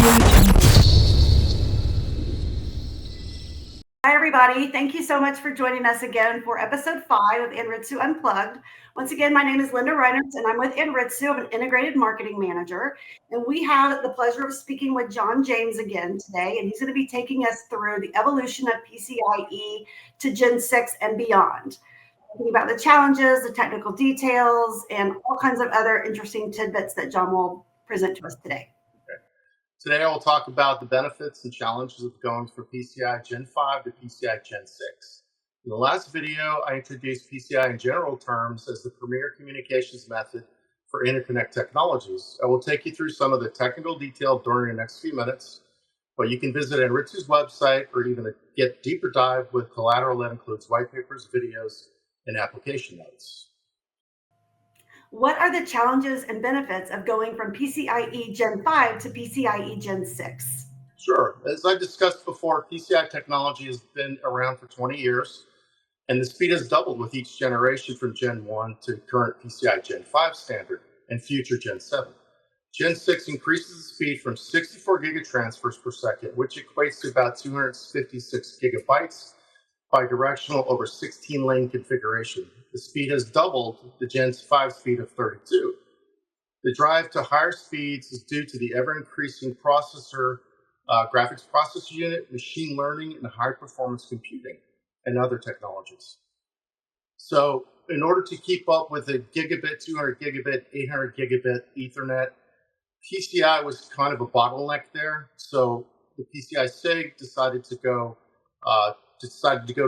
Hi, everybody. Thank you so much for joining us again for episode 5 of Anritsu Unplugged. Once again, my name is Linda Reiners, and I'm with Anritsu. I'm an integrated marketing manager. And we have the pleasure of speaking with John James again today. And he's going to be taking us through the evolution of PCIe to Gen 6 and beyond. Talking about the challenges, the technical details, and all kinds of other interesting tidbits that John will present to us today. Today I will talk about the benefits and challenges of going from PCIe Gen5 to PCIe Gen6. In the last video, I introduced PCIe in general terms as the premier communications method for interconnect technologies. I will take you through some of the technical detail during the next few minutes, but you can visit Anritsu's website or even get deeper dive with collateral that includes white papers, videos, and application notes. What are the challenges and benefits of going from PCIe Gen5 to PCIe Gen6? Sure. As I discussed before, PCI technology has been around for 20 years, and the speed has doubled with each generation from Gen 1 to current PCIe Gen 5 standard and future Gen 7. Gen 6 increases the speed from 64 gigatransfers per second, which equates to about 256 gigabytes bidirectional over 16 lane configuration. The speed has doubled the Gen 5 speed of 32. The drive to higher speeds is due to the ever-increasing processor, graphics processor unit, machine learning, and high-performance computing, and other technologies. So in order to keep up with the gigabit, 200 gigabit, 800 gigabit Ethernet, PCI was kind of a bottleneck there. So the PCI SIG decided to go to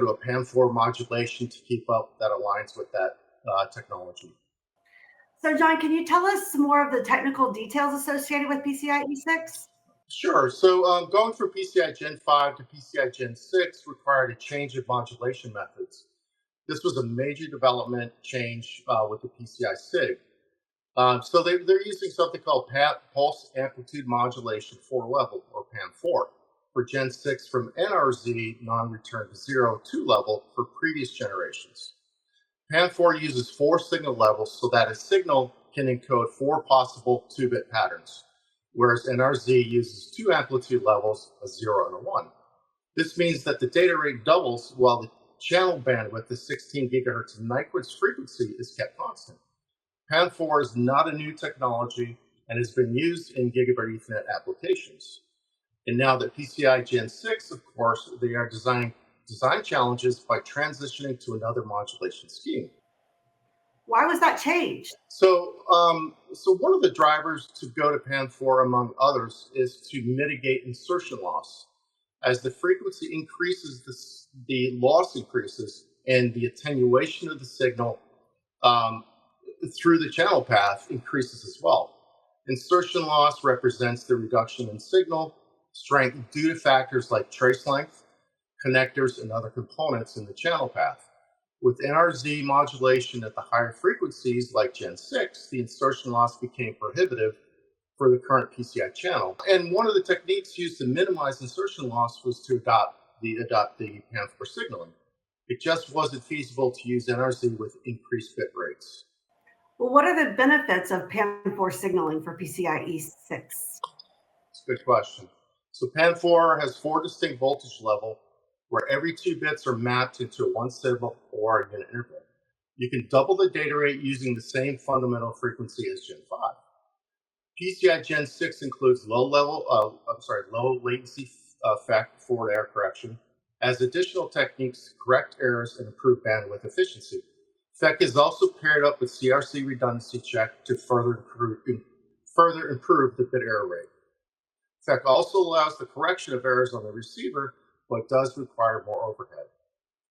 a PAM4 modulation to keep up that aligns with that technology. So, John, can you tell us some more of the technical details associated with PCIe 6? Sure. So going from PCIe Gen 5 to PCIe Gen 6 required a change of modulation methods. This was a major development change with the PCI SIG. So they're using something called Pulse Amplitude Modulation 4 level, or PAM4, for Gen 6 from NRZ, non-return to 0, 2 level for previous generations. PAM4 uses 4 signal levels so that a signal can encode 4 possible 2-bit patterns, whereas NRZ uses 2 amplitude levels, a 0 and a 1. This means that the data rate doubles while the channel bandwidth, the 16 gigahertz Nyquist frequency, is kept constant. PAM4 is not a new technology and has been used in gigabit Ethernet applications. And now that PCIe Gen 6, of course, they are design challenges by transitioning to another modulation scheme. Why was that changed? So one of the drivers to go to PAM4, among others, is to mitigate insertion loss. As the frequency increases, the loss increases, and the attenuation of the signal through the channel path increases as well. Insertion loss represents the reduction in signal strength due to factors like trace length, connectors, and other components in the channel path. With NRZ modulation at the higher frequencies like Gen 6, the insertion loss became prohibitive for the current PCI channel. And one of the techniques used to minimize insertion loss was to adopt the PAM4 signaling. It just wasn't feasible to use NRZ with increased bit rates. Well, what are the benefits of PAM4 signaling for PCIe 6? It's a good question. So PAM4 has 4 distinct voltage levels where every 2 bits are mapped into a 1 signal or a unit interval. You can double the data rate using the same fundamental frequency as Gen 5. PCIe Gen 6 includes low latency effect forward error correction as additional techniques to correct errors and improve bandwidth efficiency. FEC is also paired up with CRC redundancy check to further improve the bit error rate. FEC also allows the correction of errors on the receiver, but does require more overhead.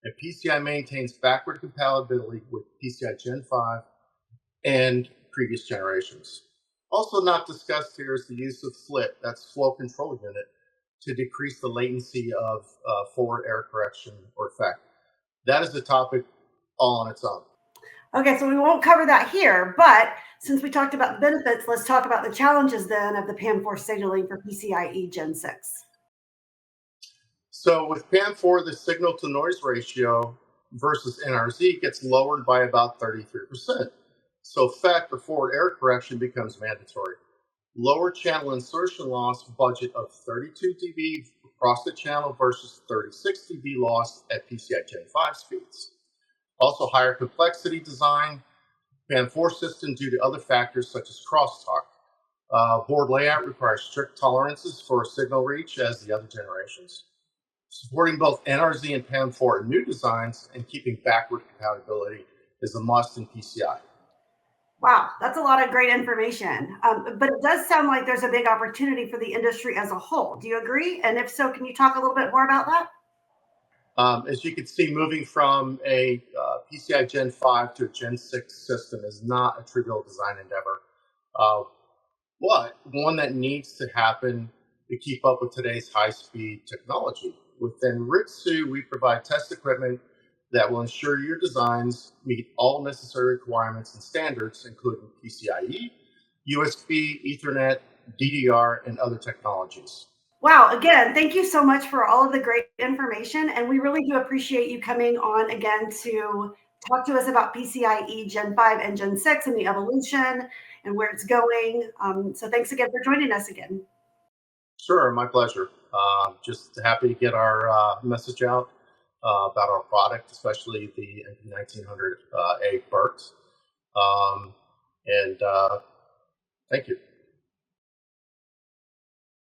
And PCI maintains backward compatibility with PCIe Gen 5 and previous generations. Also not discussed here is the use of FLIT, that's flow control unit, to decrease the latency of forward error correction or FEC. That is a topic all on its own. Okay, so we won't cover that here, but since we talked about benefits, let's talk about the challenges then of the PAM4 signaling for PCIe Gen 6. So with PAM4, the signal to noise ratio versus NRZ gets lowered by about 33%. So FEC, or forward error correction, becomes mandatory. lower channel insertion loss budget of 32 dB across the channel versus 36 dB loss at PCIe Gen5 speeds. Also, higher complexity design, PAM4 system due to other factors such as crosstalk. Board layout requires strict tolerances for signal reach as the other generations. Supporting both NRZ and PAM4 in new designs and keeping backward compatibility is a must in PCI. Wow, that's a lot of great information. But it does sound like there's a big opportunity for the industry as a whole. Do you agree? And if so, can you talk a little bit more about that? As you can see, moving from a PCI Gen 5 to a Gen 6 system is not a trivial design endeavor, uh, but one that needs to happen to keep up with today's high speed technology. With Anritsu, we provide test equipment that will ensure your designs meet all necessary requirements and standards, including PCIe, USB, Ethernet, DDR, and other technologies. Wow, again, thank you so much for all of the great information. And we really do appreciate you coming on again to talk to us about PCIe Gen 5 and Gen 6 and the evolution and where it's going. So thanks again for joining us again. Sure, my pleasure. Just happy to get our message out about our product, especially the NP1900A BERT. And thank you.